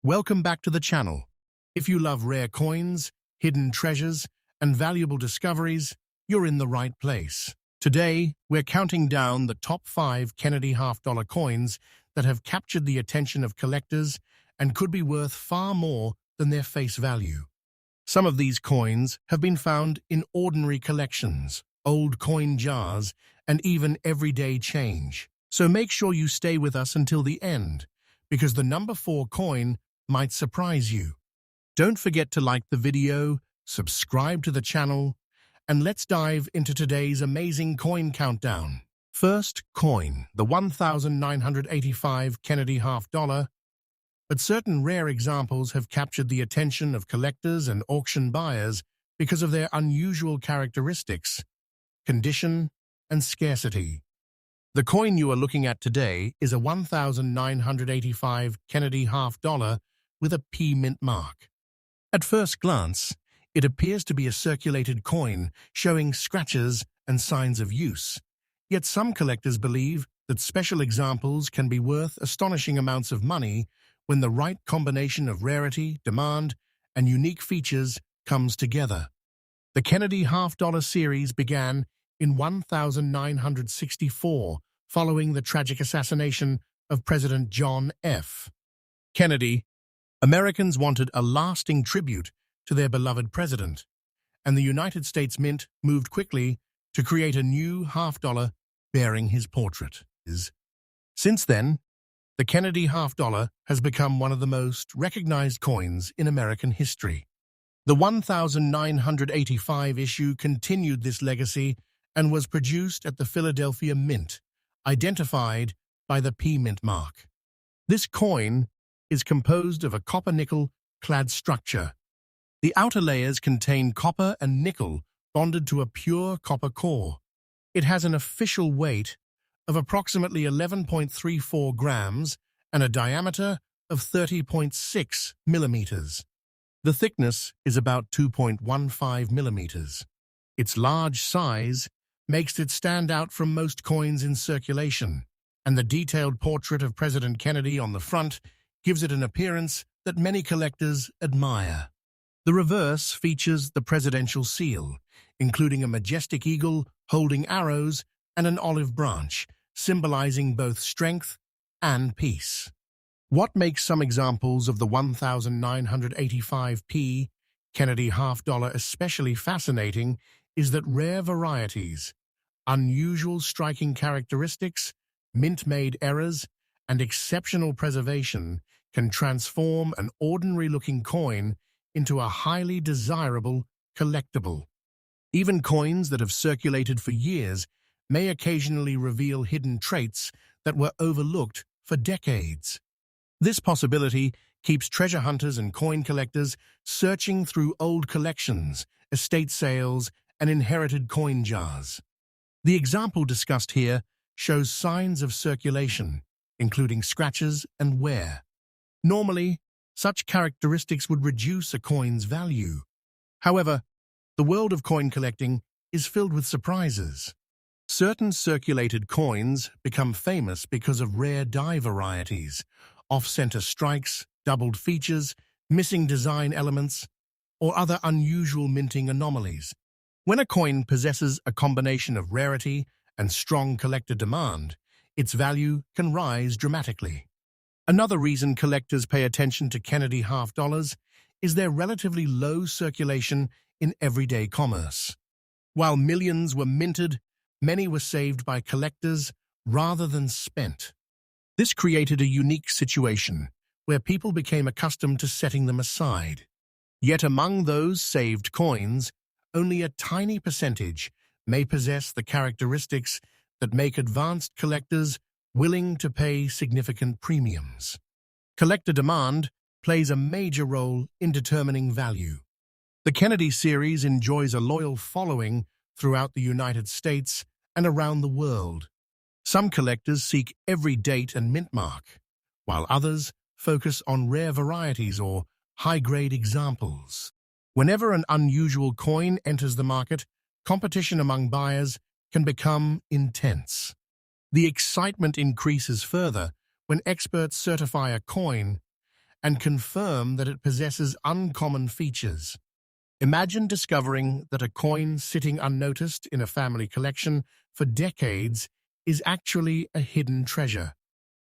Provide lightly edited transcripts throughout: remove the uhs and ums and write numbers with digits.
Welcome back to the channel. If you love rare coins, hidden treasures, and valuable discoveries, you're in the right place. Today, we're counting down the top 5 Kennedy half-dollar coins that have captured the attention of collectors and could be worth far more than their face value. Some of these coins have been found in ordinary collections, old coin jars, and even everyday change. So make sure you stay with us until the end, because the number 4 coin might surprise you. Don't forget to like the video, subscribe to the channel, and let's dive into today's amazing coin countdown. First coin, the 1985 Kennedy half-dollar. But certain rare examples have captured the attention of collectors and auction buyers because of their unusual characteristics, condition, and scarcity. The coin you are looking at today is a 1985 Kennedy half-dollar with a P mint mark. At first glance, it appears to be a circulated coin showing scratches and signs of use. Yet some collectors believe that special examples can be worth astonishing amounts of money when the right combination of rarity, demand, and unique features comes together. The Kennedy half-dollar series began in 1964, following the tragic assassination of President John F. Kennedy. Americans wanted a lasting tribute to their beloved president, and the United States Mint moved quickly to create a new half-dollar bearing his portrait. Since then, the Kennedy half-dollar has become one of the most recognized coins in American history. The 1985 issue continued this legacy and was produced at the Philadelphia Mint, identified by the P mint mark. This coin is composed of a copper-nickel clad structure. The outer layers contain copper and nickel bonded to a pure copper core. It has an official weight of approximately 11.34 grams and a diameter of 30.6 millimeters. The thickness is about 2.15 millimeters. Its large size makes it stand out from most coins in circulation, and the detailed portrait of President Kennedy on the front gives it an appearance that many collectors admire. The reverse features the presidential seal, including a majestic eagle holding arrows and an olive branch, symbolizing both strength and peace. What makes some examples of the 1985 P Kennedy half-dollar especially fascinating is that rare varieties, unusual striking characteristics, mint-made errors, and exceptional preservation can transform an ordinary-looking coin into a highly desirable collectible. Even coins that have circulated for years may occasionally reveal hidden traits that were overlooked for decades. This possibility keeps treasure hunters and coin collectors searching through old collections, estate sales, and inherited coin jars. The example discussed here shows signs of circulation, including scratches and wear. Normally, such characteristics would reduce a coin's value. However, the world of coin collecting is filled with surprises. Certain circulated coins become famous because of rare die varieties, off-center strikes, doubled features, missing design elements, or other unusual minting anomalies. When a coin possesses a combination of rarity and strong collector demand, its value can rise dramatically. Another reason collectors pay attention to Kennedy half-dollars is their relatively low circulation in everyday commerce. While millions were minted, many were saved by collectors rather than spent. This created a unique situation where people became accustomed to setting them aside. Yet among those saved coins, only a tiny percentage may possess the characteristics that make advanced collectors willing to pay significant premiums. Collector demand plays a major role in determining value. The Kennedy series enjoys a loyal following throughout the United States and around the world. Some collectors seek every date and mint mark, while others focus on rare varieties or high-grade examples. Whenever an unusual coin enters the market, competition among buyers can become intense. The excitement increases further when experts certify a coin and confirm that it possesses uncommon features. Imagine discovering that a coin sitting unnoticed in a family collection for decades is actually a hidden treasure.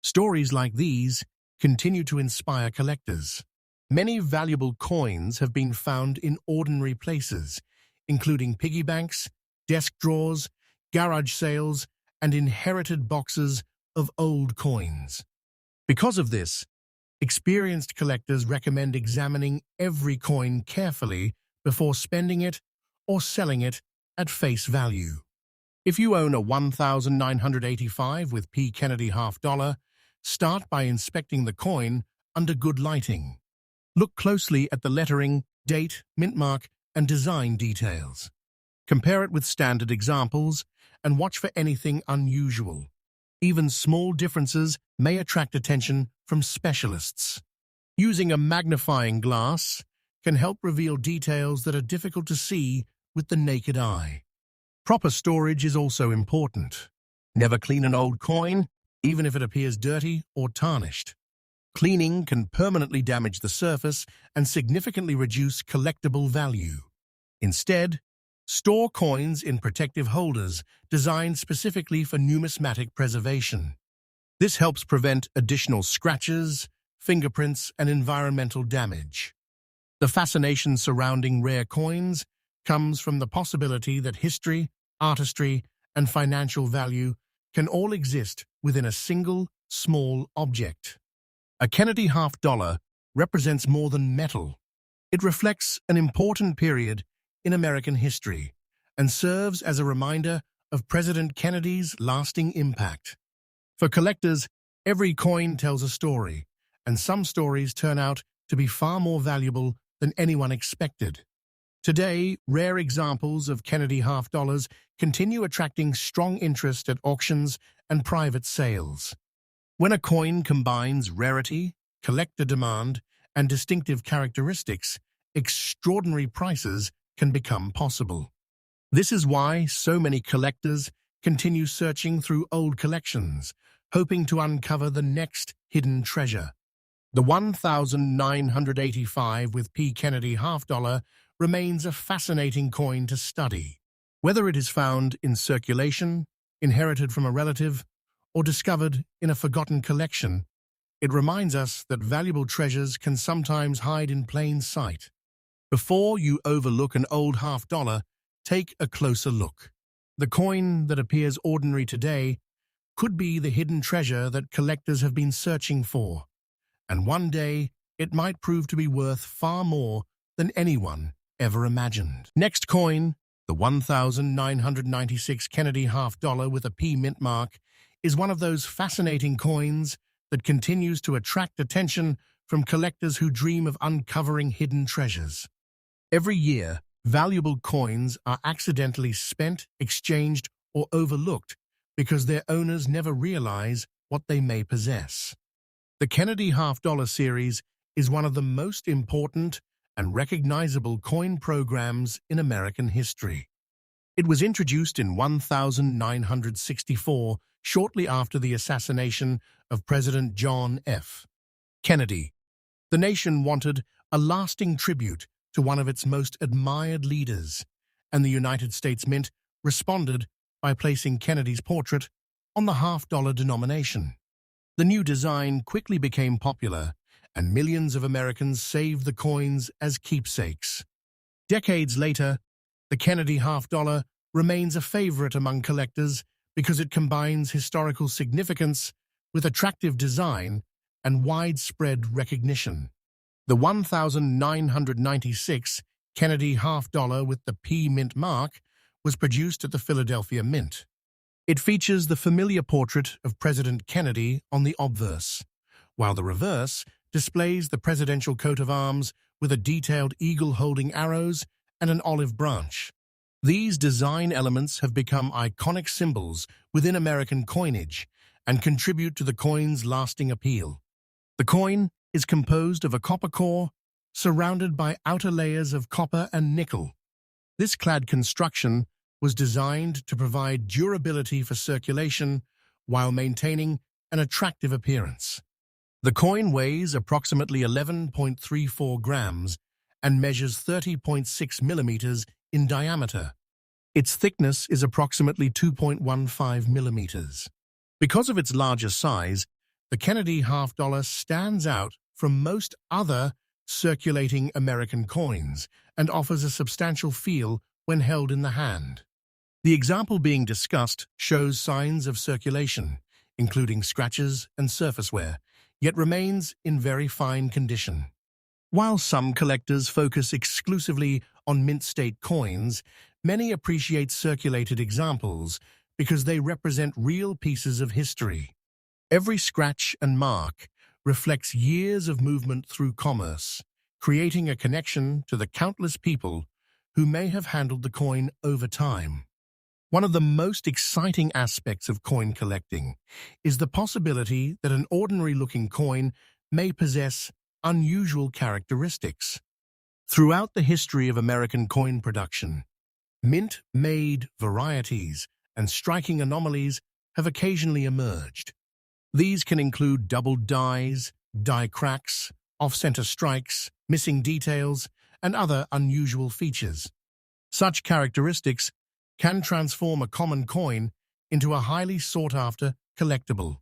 Stories like these continue to inspire collectors. Many valuable coins have been found in ordinary places, including piggy banks, desk drawers, garage sales, and inherited boxes of old coins. Because of this, experienced collectors recommend examining every coin carefully before spending it or selling it at face value. If you own a 1985 with P. Kennedy half dollar, start by inspecting the coin under good lighting. Look closely at the lettering, date, mint mark, and design details. Compare it with standard examples and watch for anything unusual. Even small differences may attract attention from specialists. Using a magnifying glass can help reveal details that are difficult to see with the naked eye. Proper storage is also important. Never clean an old coin, even if it appears dirty or tarnished. Cleaning can permanently damage the surface and significantly reduce collectible value. Instead, store coins in protective holders designed specifically for numismatic preservation. This helps prevent additional scratches, fingerprints, and environmental damage. The fascination surrounding rare coins comes from the possibility that history, artistry, and financial value can all exist within a single, small object. A Kennedy half dollar represents more than metal. It reflects an important period in American history and serves as a reminder of President Kennedy's lasting impact. For collectors, every coin tells a story, and some stories turn out to be far more valuable than anyone expected. Today, rare examples of Kennedy half dollars continue attracting strong interest at auctions and private sales. When a coin combines rarity, collector demand, and distinctive characteristics, extraordinary prices can become possible. This is why so many collectors continue searching through old collections, hoping to uncover the next hidden treasure. The 1985 with P. Kennedy half dollar remains a fascinating coin to study. Whether it is found in circulation, inherited from a relative, or discovered in a forgotten collection, it reminds us that valuable treasures can sometimes hide in plain sight. Before you overlook an old half dollar, take a closer look. The coin that appears ordinary today could be the hidden treasure that collectors have been searching for, and one day it might prove to be worth far more than anyone ever imagined. Next coin, the 1996 Kennedy half dollar with a P mint mark, is one of those fascinating coins that continues to attract attention from collectors who dream of uncovering hidden treasures. Every year, valuable coins are accidentally spent, exchanged, or overlooked because their owners never realize what they may possess. The Kennedy half dollar series is one of the most important and recognizable coin programs in American history. It was introduced in 1964, shortly after the assassination of President John F. Kennedy. The nation wanted a lasting tribute to one of its most admired leaders, and the United States Mint responded by placing Kennedy's portrait on the half-dollar denomination. The new design quickly became popular, and millions of Americans saved the coins as keepsakes. Decades later, the Kennedy half dollar remains a favorite among collectors because it combines historical significance with attractive design and widespread recognition. The 1996 Kennedy half dollar with the P mint mark was produced at the Philadelphia Mint. It features the familiar portrait of President Kennedy on the obverse, while the reverse displays the presidential coat of arms with a detailed eagle holding arrows and an olive branch. These design elements have become iconic symbols within American coinage and contribute to the coin's lasting appeal. The coin is composed of a copper core surrounded by outer layers of copper and nickel. This clad construction was designed to provide durability for circulation while maintaining an attractive appearance. The coin weighs approximately 11.34 grams and measures 30.6 millimeters in diameter. Its thickness is approximately 2.15 millimeters. Because of its larger size, the Kennedy half-dollar stands out from most other circulating American coins and offers a substantial feel when held in the hand. The example being discussed shows signs of circulation, including scratches and surface wear, yet remains in very fine condition. While some collectors focus exclusively on mint-state coins, many appreciate circulated examples because they represent real pieces of history. Every scratch and mark reflects years of movement through commerce, creating a connection to the countless people who may have handled the coin over time. One of the most exciting aspects of coin collecting is the possibility that an ordinary-looking coin may possess unusual characteristics. Throughout the history of American coin production, mint-made varieties and striking anomalies have occasionally emerged. These can include doubled dies, die cracks, off-center strikes, missing details, and other unusual features. Such characteristics can transform a common coin into a highly sought-after collectible.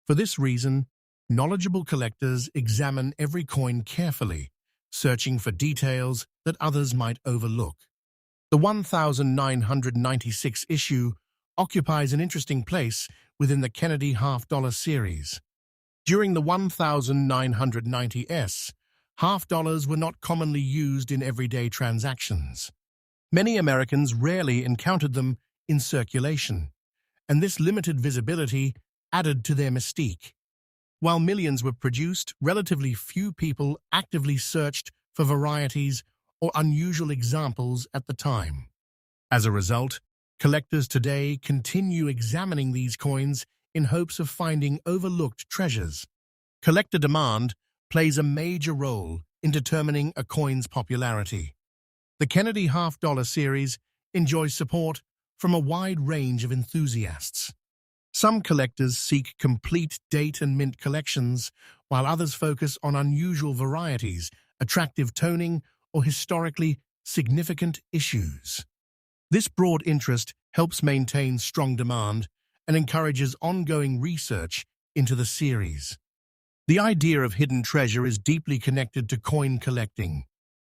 For this reason, knowledgeable collectors examine every coin carefully, searching for details that others might overlook. The 1996 issue occupies an interesting place within the Kennedy half-dollar series. During the 1990s, half-dollars were not commonly used in everyday transactions. Many Americans rarely encountered them in circulation, and this limited visibility added to their mystique. While millions were produced, relatively few people actively searched for varieties or unusual examples at the time. As a result, collectors today continue examining these coins in hopes of finding overlooked treasures. Collector demand plays a major role in determining a coin's popularity. The Kennedy half-dollar series enjoys support from a wide range of enthusiasts. Some collectors seek complete date and mint collections, while others focus on unusual varieties, attractive toning, or historically significant issues. This broad interest helps maintain strong demand and encourages ongoing research into the series. The idea of hidden treasure is deeply connected to coin collecting.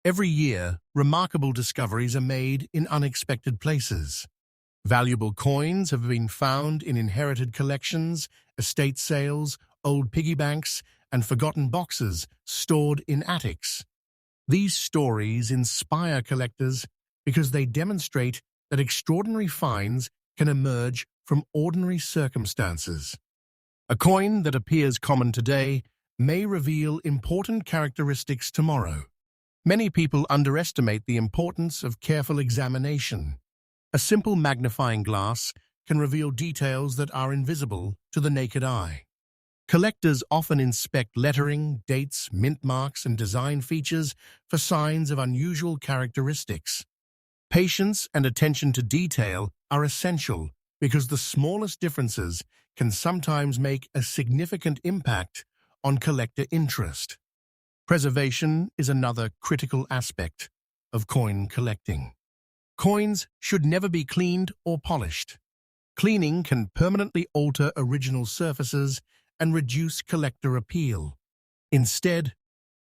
Every year, remarkable discoveries are made in unexpected places. Valuable coins have been found in inherited collections, estate sales, old piggy banks, and forgotten boxes stored in attics. These stories inspire collectors because they demonstrate that extraordinary finds can emerge from ordinary circumstances. A coin that appears common today may reveal important characteristics tomorrow. Many people underestimate the importance of careful examination. A simple magnifying glass can reveal details that are invisible to the naked eye. Collectors often inspect lettering, dates, mint marks, and design features for signs of unusual characteristics. Patience and attention to detail are essential because the smallest differences can sometimes make a significant impact on collector interest. Preservation is another critical aspect of coin collecting. Coins should never be cleaned or polished. Cleaning can permanently alter original surfaces and reduce collector appeal. Instead,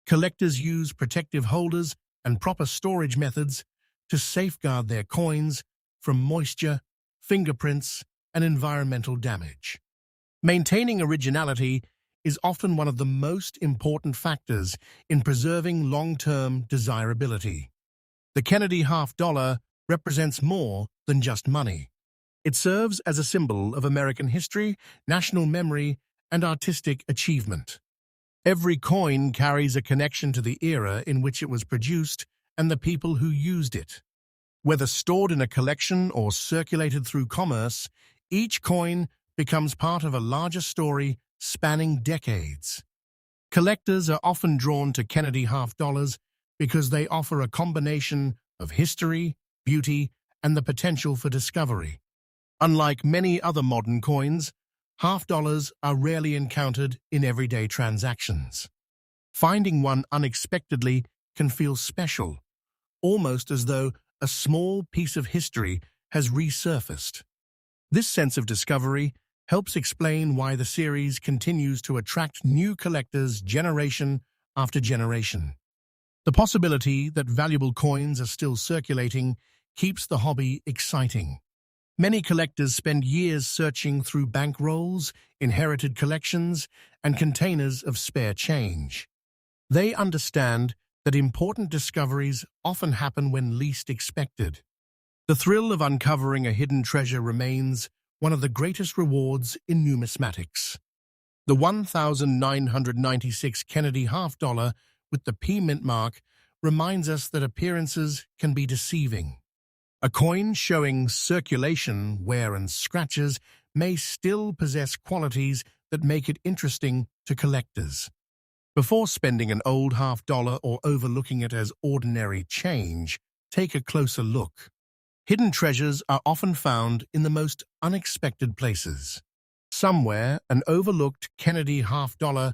collectors use protective holders and proper storage methods to safeguard their coins from moisture, fingerprints, and environmental damage. Maintaining originality is often one of the most important factors in preserving long-term desirability. The Kennedy half-dollar represents more than just money. It serves as a symbol of American history, national memory, and artistic achievement. Every coin carries a connection to the era in which it was produced and the people who used it. Whether stored in a collection or circulated through commerce, each coin becomes part of a larger story spanning decades. Collectors are often drawn to Kennedy half-dollars because they offer a combination of history, beauty, and the potential for discovery. Unlike many other modern coins, half dollars are rarely encountered in everyday transactions. Finding one unexpectedly can feel special, almost as though a small piece of history has resurfaced. This sense of discovery helps explain why the series continues to attract new collectors generation after generation. The possibility that valuable coins are still circulating keeps the hobby exciting. Many collectors spend years searching through bankrolls, inherited collections, and containers of spare change. They understand that important discoveries often happen when least expected. The thrill of uncovering a hidden treasure remains one of the greatest rewards in numismatics. The 1996 Kennedy half dollar with the P mint mark reminds us that appearances can be deceiving. A coin showing circulation, wear, and scratches may still possess qualities that make it interesting to collectors. Before spending an old half dollar or overlooking it as ordinary change, take a closer look. Hidden treasures are often found in the most unexpected places. Somewhere, an overlooked Kennedy half dollar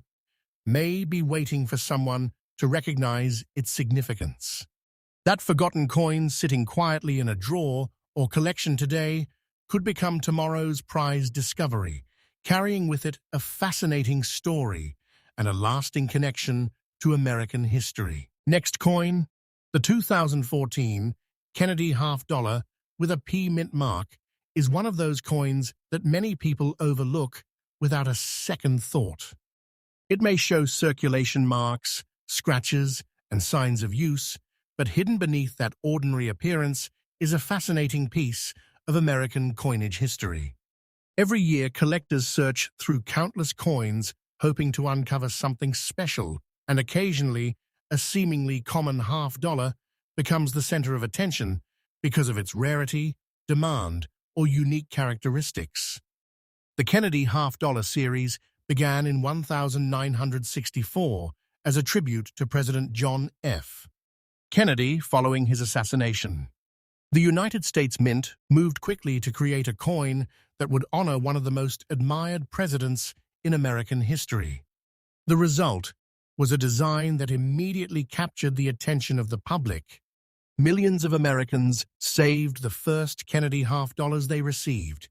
may be waiting for someone to recognize its significance. That forgotten coin sitting quietly in a drawer or collection today could become tomorrow's prized discovery, carrying with it a fascinating story and a lasting connection to American history. Next coin, the 2014 Kennedy half dollar with a P mint mark is one of those coins that many people overlook without a second thought. It may show circulation marks, scratches, and signs of use, but hidden beneath that ordinary appearance is a fascinating piece of American coinage history. Every year, collectors search through countless coins hoping to uncover something special, and occasionally, a seemingly common half dollar becomes the center of attention because of its rarity, demand, or unique characteristics. The Kennedy half dollar series began in 1964 as a tribute to President John F. Kennedy following his assassination. The United States Mint moved quickly to create a coin that would honor one of the most admired presidents in American history. The result was a design that immediately captured the attention of the public. Millions of Americans saved the first Kennedy half dollars they received,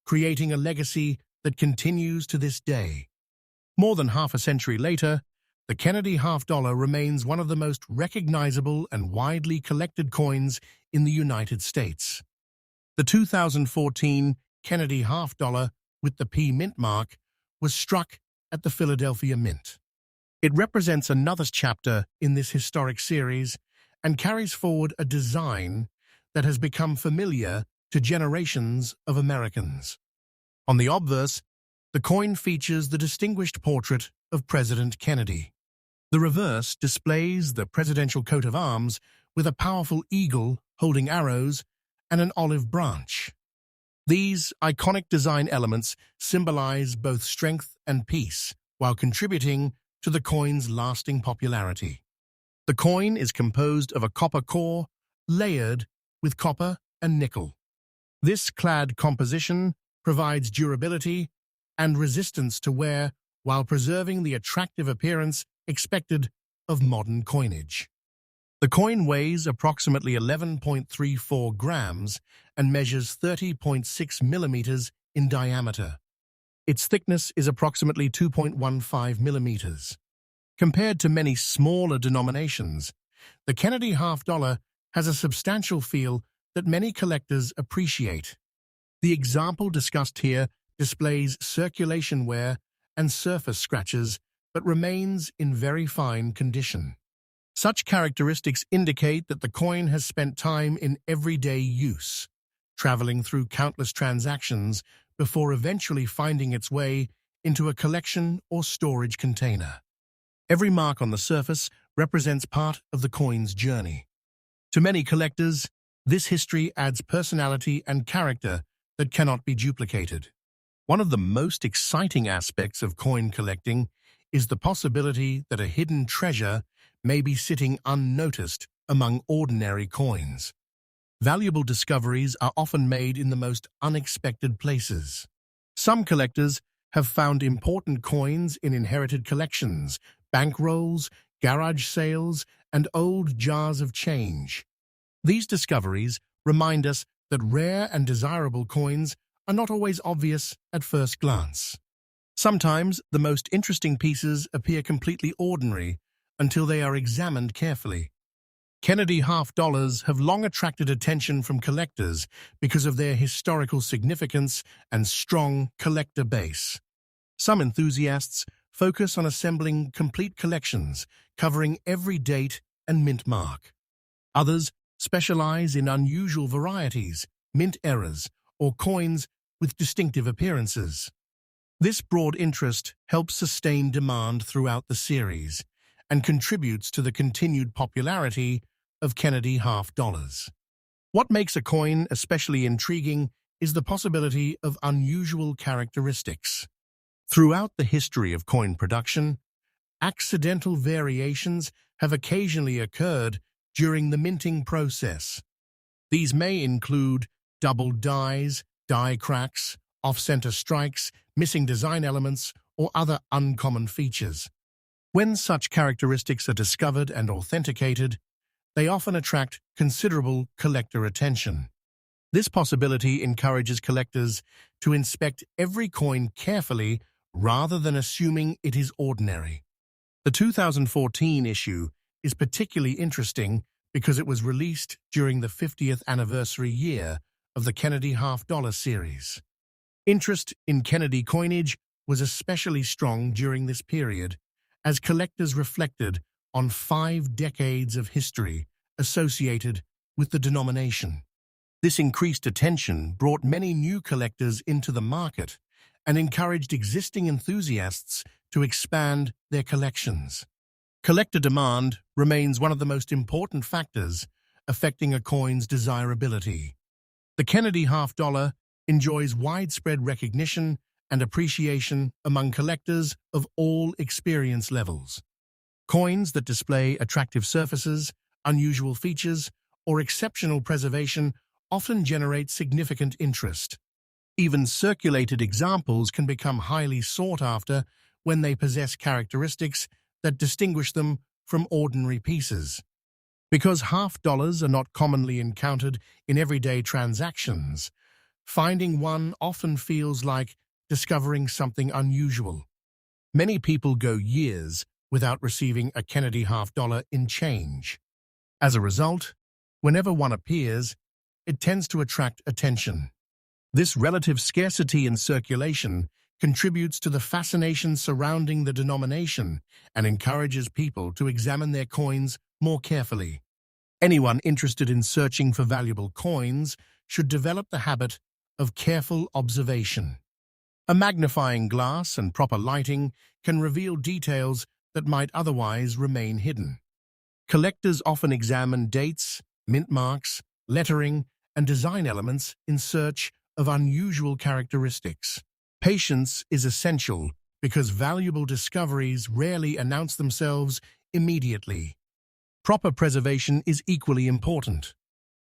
creating a legacy that continues to this day. More than half a century later, the Kennedy half dollar remains one of the most recognizable and widely collected coins in the United States. The 2014 Kennedy half dollar with the P mint mark was struck at the Philadelphia Mint. It represents another chapter in this historic series and carries forward a design that has become familiar to generations of Americans. On the obverse, the coin features the distinguished portrait of President Kennedy. The reverse displays the presidential coat of arms with a powerful eagle holding arrows and an olive branch. These iconic design elements symbolize both strength and peace, while contributing to the coin's lasting popularity. The coin is composed of a copper core layered with copper and nickel. This clad composition provides durability and resistance to wear while preserving the attractive appearance expected of modern coinage. The coin weighs approximately 11.34 grams and measures 30.6 millimeters in diameter. Its thickness is approximately 2.15 millimeters. Compared to many smaller denominations, the Kennedy half dollar has a substantial feel that many collectors appreciate. The example discussed here displays circulation wear and surface scratches, but remains in very fine condition. Such characteristics indicate that the coin has spent time in everyday use, traveling through countless transactions before eventually finding its way into a collection or storage container. Every mark on the surface represents part of the coin's journey. To many collectors, this history adds personality and character that cannot be duplicated. One of the most exciting aspects of coin collecting is the possibility that a hidden treasure may be sitting unnoticed among ordinary coins. Valuable discoveries are often made in the most unexpected places. Some collectors have found important coins in inherited collections, bankrolls, garage sales, and old jars of change. These discoveries remind us that rare and desirable coins are not always obvious at first glance. Sometimes the most interesting pieces appear completely ordinary until they are examined carefully. Kennedy half dollars have long attracted attention from collectors because of their historical significance and strong collector base. Some enthusiasts focus on assembling complete collections covering every date and mint mark. Others specialize in unusual varieties, mint errors, or coins with distinctive appearances. This broad interest helps sustain demand throughout the series and contributes to the continued popularity of Kennedy half dollars. What makes a coin especially intriguing is the possibility of unusual characteristics. Throughout the history of coin production, accidental variations have occasionally occurred during the minting process. These may include double dies, die cracks, off-center strikes, missing design elements, or other uncommon features. When such characteristics are discovered and authenticated, they often attract considerable collector attention. This possibility encourages collectors to inspect every coin carefully rather than assuming it is ordinary. The 2014 issue is particularly interesting because it was released during the 50th anniversary year of the Kennedy half-dollar series. Interest in Kennedy coinage was especially strong during this period, as collectors reflected on 5 decades of history associated with the denomination. This increased attention brought many new collectors into the market and encouraged existing enthusiasts to expand their collections. Collector demand remains one of the most important factors affecting a coin's desirability. The Kennedy half-dollar enjoys widespread recognition and appreciation among collectors of all experience levels. Coins that display attractive surfaces, unusual features, or exceptional preservation often generate significant interest. Even circulated examples can become highly sought after when they possess characteristics that distinguish them from ordinary pieces. Because half dollars are not commonly encountered in everyday transactions, finding one often feels like discovering something unusual. Many people go years without receiving a Kennedy half dollar in change. As a result, whenever one appears, it tends to attract attention. This relative scarcity in circulation contributes to the fascination surrounding the denomination and encourages people to examine their coins more carefully. Anyone interested in searching for valuable coins should develop the habit of careful observation. A magnifying glass and proper lighting can reveal details that might otherwise remain hidden. Collectors often examine dates, mint marks, lettering, and design elements in search of unusual characteristics. Patience is essential because valuable discoveries rarely announce themselves immediately. Proper preservation is equally important.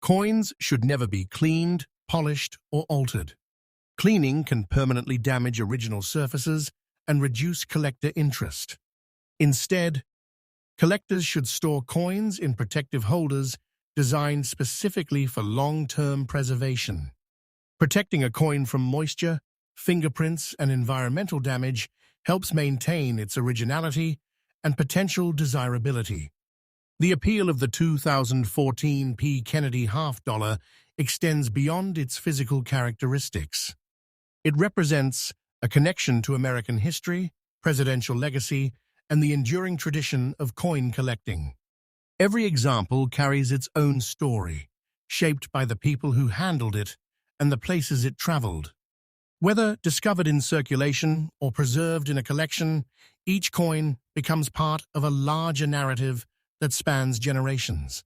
Coins should never be cleaned, polished, or altered. Cleaning can permanently damage original surfaces and reduce collector interest. Instead, collectors should store coins in protective holders designed specifically for long-term preservation. Protecting a coin from moisture, fingerprints, and environmental damage helps maintain its originality and potential desirability. The appeal of the 2014 P. Kennedy half-dollar extends beyond its physical characteristics. It represents a connection to American history, presidential legacy, and the enduring tradition of coin collecting. Every example carries its own story, shaped by the people who handled it and the places it traveled. Whether discovered in circulation or preserved in a collection, each coin becomes part of a larger narrative that spans generations.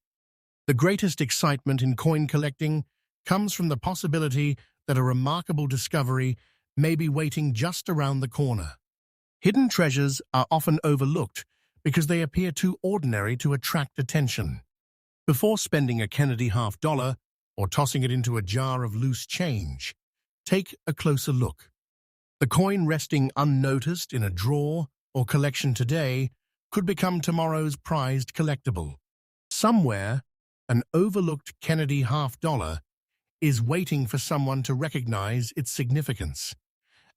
The greatest excitement in coin collecting comes from the possibility that a remarkable discovery may be waiting just around the corner. Hidden treasures are often overlooked because they appear too ordinary to attract attention. Before spending a Kennedy half-dollar or tossing it into a jar of loose change, take a closer look. The coin resting unnoticed in a drawer or collection today could become tomorrow's prized collectible. Somewhere, an overlooked Kennedy half-dollar is waiting for someone to recognize its significance,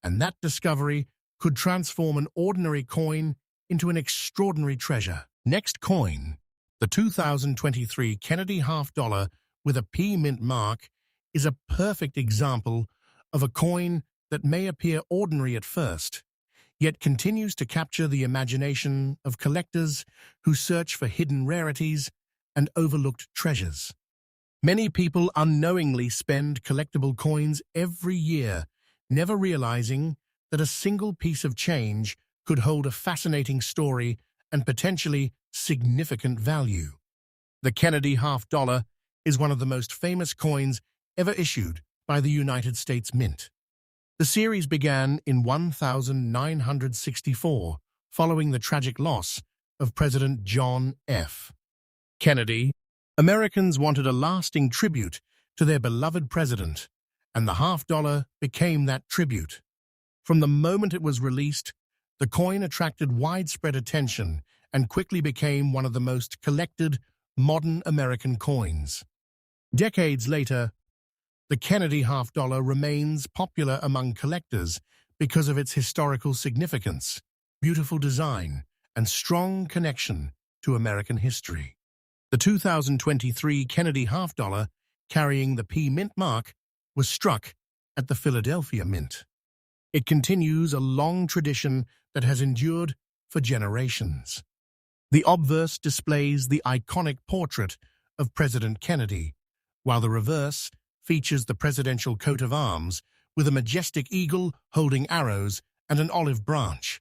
and that discovery could transform an ordinary coin into an extraordinary treasure. Next coin, the 2023 Kennedy half-dollar with a P mint mark, is a perfect example of a coin that may appear ordinary at first, yet continues to capture the imagination of collectors who search for hidden rarities and overlooked treasures. Many people unknowingly spend collectible coins every year, never realizing that a single piece of change could hold a fascinating story and potentially significant value. The Kennedy half-dollar is one of the most famous coins ever issued by the United States Mint. The series began in 1964, following the tragic loss of President John F. Kennedy. Americans wanted a lasting tribute to their beloved president, and the half-dollar became that tribute. From the moment it was released, the coin attracted widespread attention and quickly became one of the most collected modern American coins. Decades later, the Kennedy half-dollar remains popular among collectors because of its historical significance, beautiful design, and strong connection to American history. The 2023 Kennedy half-dollar, carrying the P Mint mark, was struck at the Philadelphia Mint. It continues a long tradition that has endured for generations. The obverse displays the iconic portrait of President Kennedy, while the reverse features the presidential coat of arms with a majestic eagle holding arrows and an olive branch.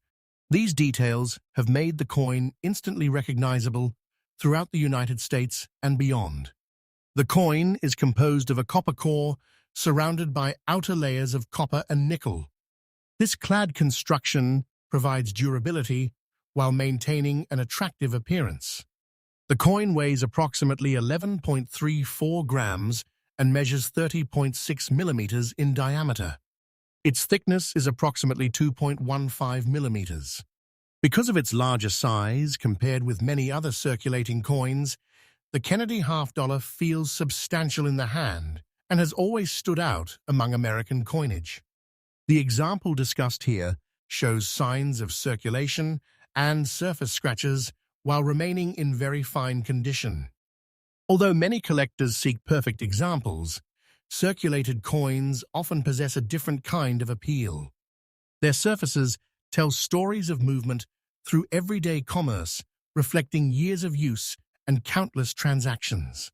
These details have made the coin instantly recognizable throughout the United States and beyond. The coin is composed of a copper core surrounded by outer layers of copper and nickel. This clad construction provides durability while maintaining an attractive appearance. The coin weighs approximately 11.34 grams and measures 30.6 millimeters in diameter. Its thickness is approximately 2.15 millimeters. Because of its larger size compared with many other circulating coins, the Kennedy half-dollar feels substantial in the hand and has always stood out among American coinage. The example discussed here shows signs of circulation and surface scratches while remaining in very fine condition. Although many collectors seek perfect examples, circulated coins often possess a different kind of appeal. Their surfaces tell stories of movement through everyday commerce, reflecting years of use and countless transactions.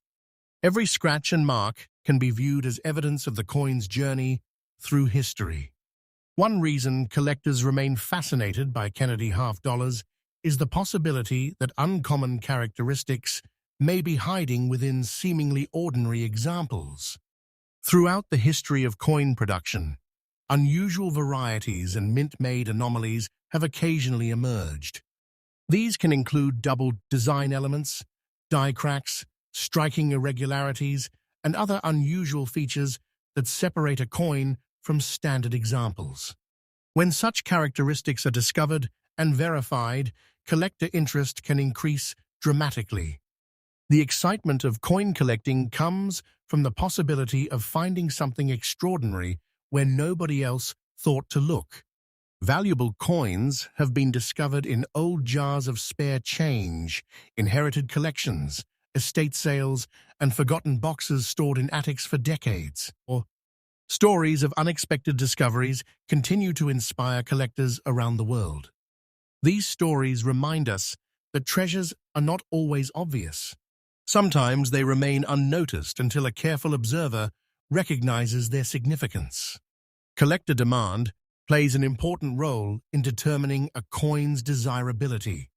Every scratch and mark can be viewed as evidence of the coin's journey through history. One reason collectors remain fascinated by Kennedy half-dollars is the possibility that uncommon characteristics may be hiding within seemingly ordinary examples. Throughout the history of coin production, unusual varieties and mint-made anomalies have occasionally emerged. These can include double design elements, die cracks, striking irregularities, and other unusual features that separate a coin from standard examples. When such characteristics are discovered and verified, collector interest can increase dramatically. The excitement of coin collecting comes from the possibility of finding something extraordinary where nobody else thought to look. Valuable coins have been discovered in old jars of spare change, inherited collections, estate sales, and forgotten boxes stored in attics for decades. Stories of unexpected discoveries continue to inspire collectors around the world. These stories remind us that treasures are not always obvious. Sometimes they remain unnoticed until a careful observer recognizes their significance. Collector demand plays an important role in determining a coin's desirability.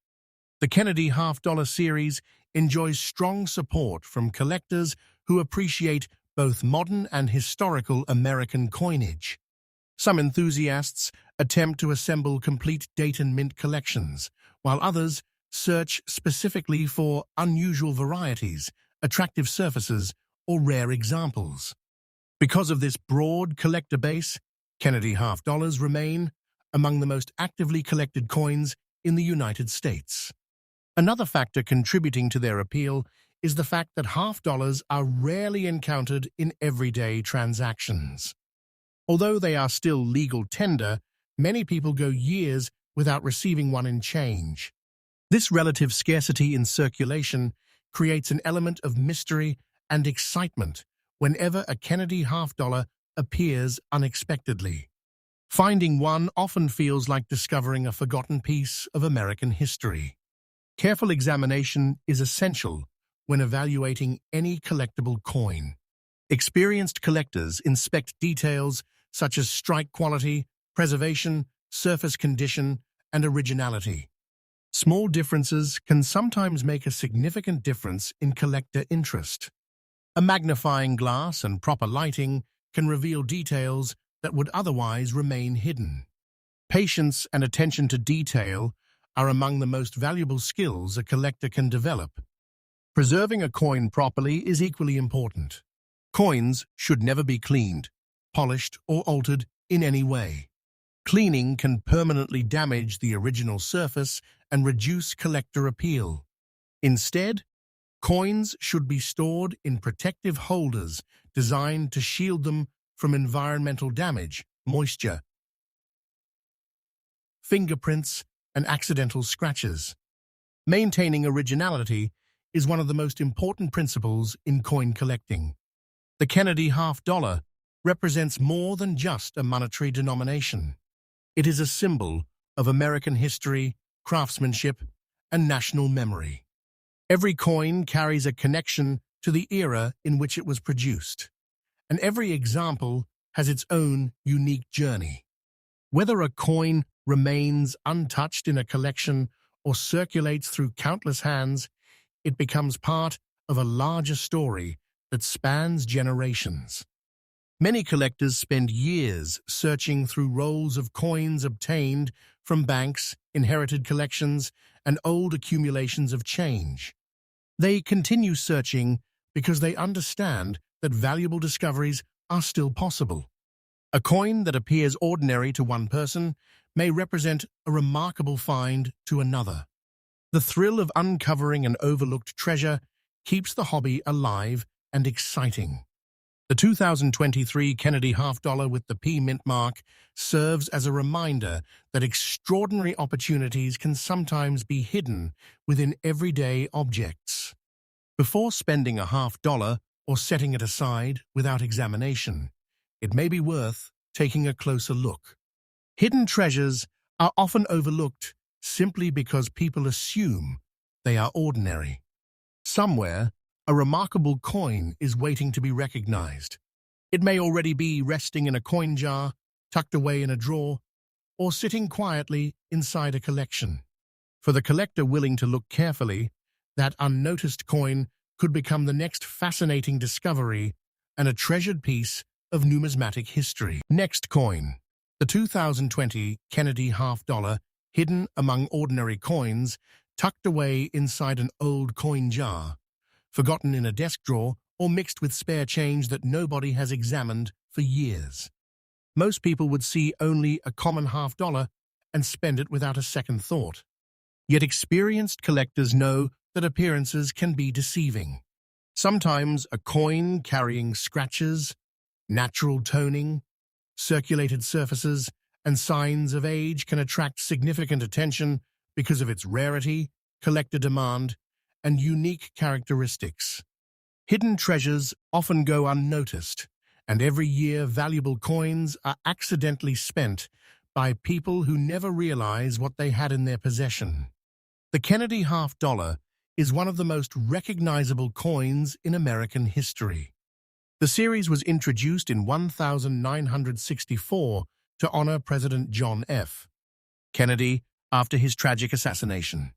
The Kennedy half-dollar series enjoys strong support from collectors who appreciate both modern and historical American coinage. Some enthusiasts attempt to assemble complete date and mint collections, while others search specifically for unusual varieties, attractive surfaces, or rare examples. Because of this broad collector base, Kennedy half dollars remain among the most actively collected coins in the United States. Another factor contributing to their appeal is the fact that half dollars are rarely encountered in everyday transactions. Although they are still legal tender, many people go years without receiving one in change. This relative scarcity in circulation creates an element of mystery and excitement whenever a Kennedy half dollar appears unexpectedly. Finding one often feels like discovering a forgotten piece of American history. Careful examination is essential when evaluating any collectible coin. Experienced collectors inspect details such as strike quality, preservation, surface condition, and originality. Small differences can sometimes make a significant difference in collector interest. A magnifying glass and proper lighting can reveal details that would otherwise remain hidden. Patience and attention to detail are among the most valuable skills a collector can develop. Preserving a coin properly is equally important. Coins should never be cleaned, polished, or altered in any way. Cleaning can permanently damage the original surface and reduce collector appeal. Instead, coins should be stored in protective holders designed to shield them from environmental damage, moisture, fingerprints, and accidental scratches. Maintaining originality is one of the most important principles in coin collecting. The Kennedy half dollar represents more than just a monetary denomination. It is a symbol of American history, craftsmanship, and national memory. Every coin carries a connection to the era in which it was produced, and every example has its own unique journey. Whether a coin remains untouched in a collection or circulates through countless hands, it becomes part of a larger story that spans generations. Many collectors spend years searching through rolls of coins obtained from banks, inherited collections, and old accumulations of change. They continue searching because they understand that valuable discoveries are still possible. A coin that appears ordinary to one person may represent a remarkable find to another. The thrill of uncovering an overlooked treasure keeps the hobby alive and exciting. The 2023 Kennedy half dollar with the P mint mark serves as a reminder that extraordinary opportunities can sometimes be hidden within everyday objects. Before spending a half dollar or setting it aside without examination, it may be worth taking a closer look. Hidden treasures are often overlooked simply because people assume they are ordinary. Somewhere, a remarkable coin is waiting to be recognized. It may already be resting in a coin jar, tucked away in a drawer, or sitting quietly inside a collection. For the collector willing to look carefully, that unnoticed coin could become the next fascinating discovery and a treasured piece of numismatic history. Next coin, the 2020 Kennedy half dollar, hidden among ordinary coins, tucked away inside an old coin jar, forgotten in a desk drawer, or mixed with spare change that nobody has examined for years. Most people would see only a common half dollar and spend it without a second thought. Yet experienced collectors know that appearances can be deceiving. Sometimes a coin carrying scratches, natural toning, circulated surfaces, and signs of age can attract significant attention because of its rarity, collector demand, and unique characteristics. Hidden treasures often go unnoticed, and every year valuable coins are accidentally spent by people who never realize what they had in their possession. The Kennedy half dollar is one of the most recognizable coins in American history. The series was introduced in 1964 to honor President John F. Kennedy after his tragic assassination.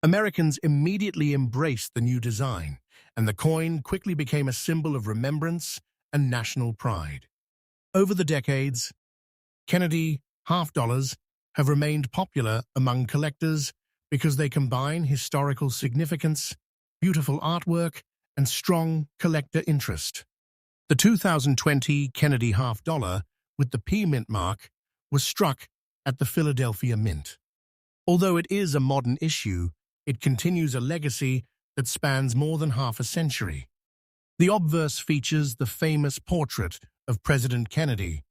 Americans immediately embraced the new design, and the coin quickly became a symbol of remembrance and national pride. Over the decades, Kennedy half dollars have remained popular among collectors because they combine historical significance, beautiful artwork, and strong collector interest. The 2020 Kennedy half dollar with the P Mint mark was struck at the Philadelphia Mint. Although it is a modern issue, it continues a legacy that spans more than half a century. The obverse features the famous portrait of President Kennedy,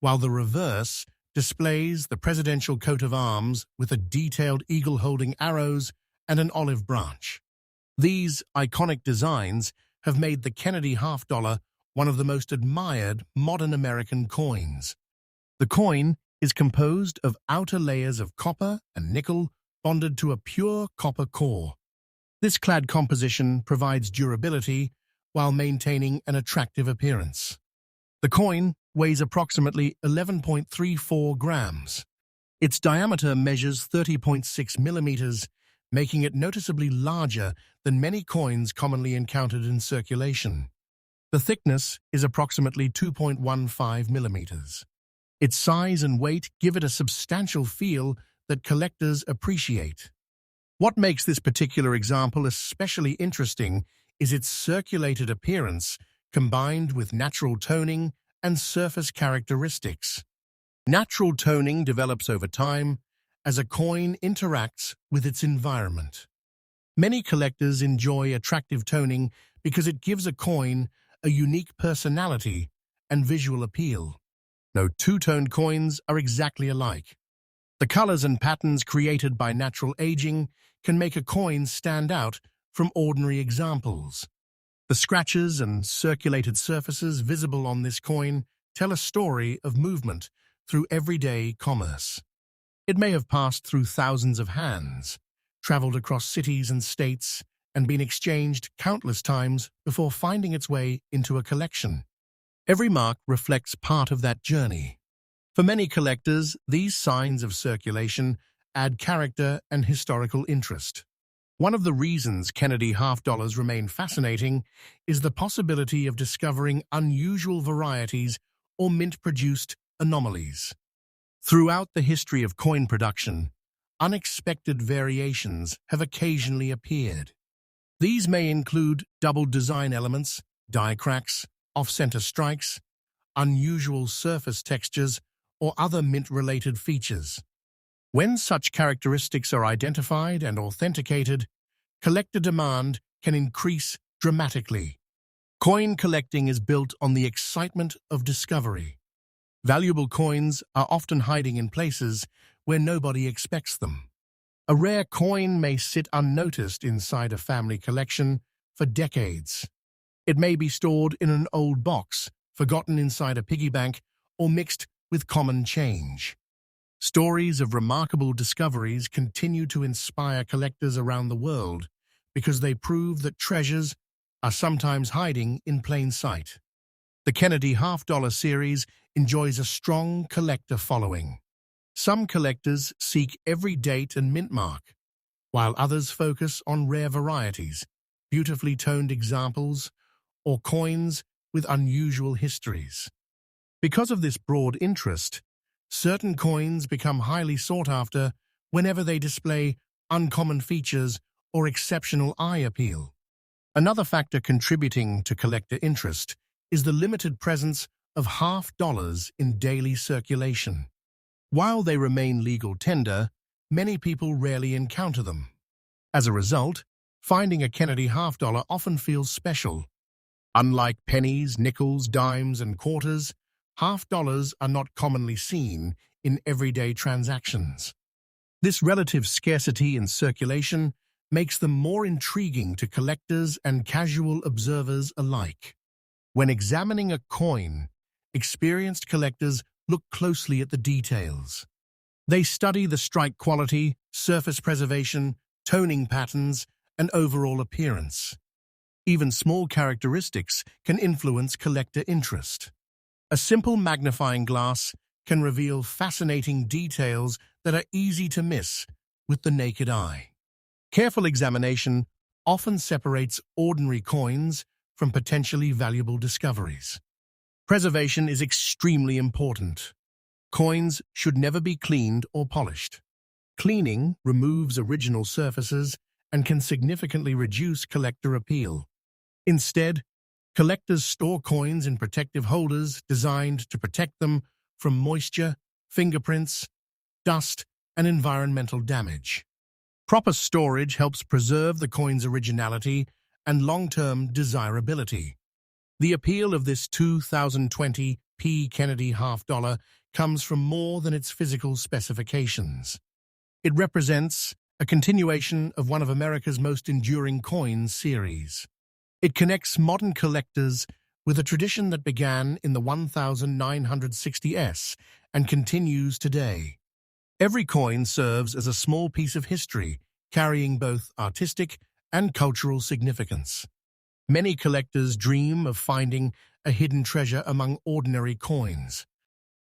while the reverse displays the presidential coat of arms with a detailed eagle holding arrows and an olive branch. These iconic designs have made the Kennedy half-dollar one of the most admired modern American coins. The coin is composed of outer layers of copper and nickel bonded to a pure copper core. This clad composition provides durability while maintaining an attractive appearance. The coin weighs approximately 11.34 grams. Its diameter measures 30.6 millimeters, making it noticeably larger than many coins commonly encountered in circulation. The thickness is approximately 2.15 millimeters. Its size and weight give it a substantial feel that collectors appreciate. What makes this particular example especially interesting is its circulated appearance combined with natural toning and surface characteristics. Natural toning develops over time as a coin interacts with its environment. Many collectors enjoy attractive toning because it gives a coin a unique personality and visual appeal. No two-toned coins are exactly alike. The colors and patterns created by natural aging can make a coin stand out from ordinary examples. The scratches and circulated surfaces visible on this coin tell a story of movement through everyday commerce. It may have passed through thousands of hands, traveled across cities and states, and been exchanged countless times before finding its way into a collection. Every mark reflects part of that journey. For many collectors, these signs of circulation add character and historical interest. One of the reasons Kennedy half-dollars remain fascinating is the possibility of discovering unusual varieties or mint-produced anomalies. Throughout the history of coin production, unexpected variations have occasionally appeared. These may include double design elements, die cracks, off-center strikes, unusual surface textures, or other mint-related features. When such characteristics are identified and authenticated, collector demand can increase dramatically. Coin collecting is built on the excitement of discovery. Valuable coins are often hiding in places where nobody expects them. A rare coin may sit unnoticed inside a family collection for decades. It may be stored in an old box, forgotten inside a piggy bank, or mixed with common change. Stories of remarkable discoveries continue to inspire collectors around the world because they prove that treasures are sometimes hiding in plain sight. The Kennedy half-dollar series enjoys a strong collector following. Some collectors seek every date and mint mark, while others focus on rare varieties, beautifully toned examples, or coins with unusual histories. Because of this broad interest, certain coins become highly sought after whenever they display uncommon features or exceptional eye appeal. Another factor contributing to collector interest is the limited presence of half-dollars in daily circulation. While they remain legal tender, many people rarely encounter them. As a result, finding a Kennedy half-dollar often feels special. Unlike pennies, nickels, dimes, and quarters, half-dollars are not commonly seen in everyday transactions. This relative scarcity in circulation makes them more intriguing to collectors and casual observers alike. When examining a coin, experienced collectors look closely at the details. They study the strike quality, surface preservation, toning patterns, and overall appearance. Even small characteristics can influence collector interest. A simple magnifying glass can reveal fascinating details that are easy to miss with the naked eye. Careful examination often separates ordinary coins from potentially valuable discoveries. Preservation is extremely important. Coins should never be cleaned or polished. Cleaning removes original surfaces and can significantly reduce collector appeal. Instead, collectors store coins in protective holders designed to protect them from moisture, fingerprints, dust, and environmental damage. Proper storage helps preserve the coin's originality and long-term desirability. The appeal of this 2020 P. Kennedy half-dollar comes from more than its physical specifications. It represents a continuation of one of America's most enduring coin series. It connects modern collectors with a tradition that began in the 1960s and continues today. Every coin serves as a small piece of history, carrying both artistic and cultural significance. Many collectors dream of finding a hidden treasure among ordinary coins.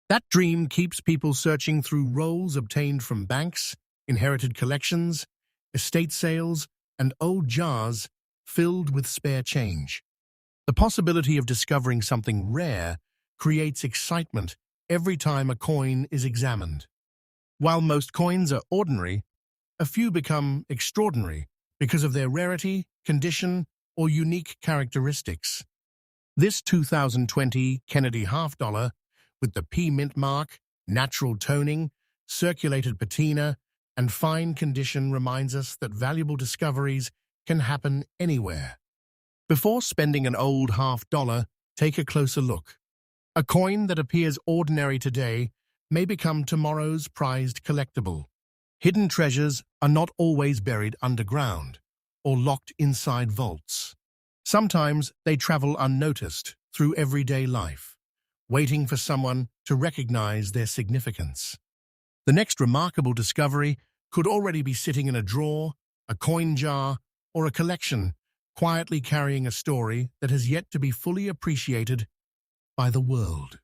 That dream keeps people searching through rolls obtained from banks, inherited collections, estate sales, and old jars filled with spare change. The possibility of discovering something rare creates excitement every time a coin is examined. While most coins are ordinary, a few become extraordinary because of their rarity, condition, or unique characteristics. This 2020 Kennedy half-dollar, with the P mint mark, natural toning, circulated patina, and fine condition, reminds us that valuable discoveries can happen anywhere. Before spending an old half-dollar, take a closer look. A coin that appears ordinary today may become tomorrow's prized collectible. Hidden treasures are not always buried underground or locked inside vaults. Sometimes they travel unnoticed through everyday life, waiting for someone to recognize their significance. The next remarkable discovery could already be sitting in a drawer, a coin jar, or a collection, quietly carrying a story that has yet to be fully appreciated by the world.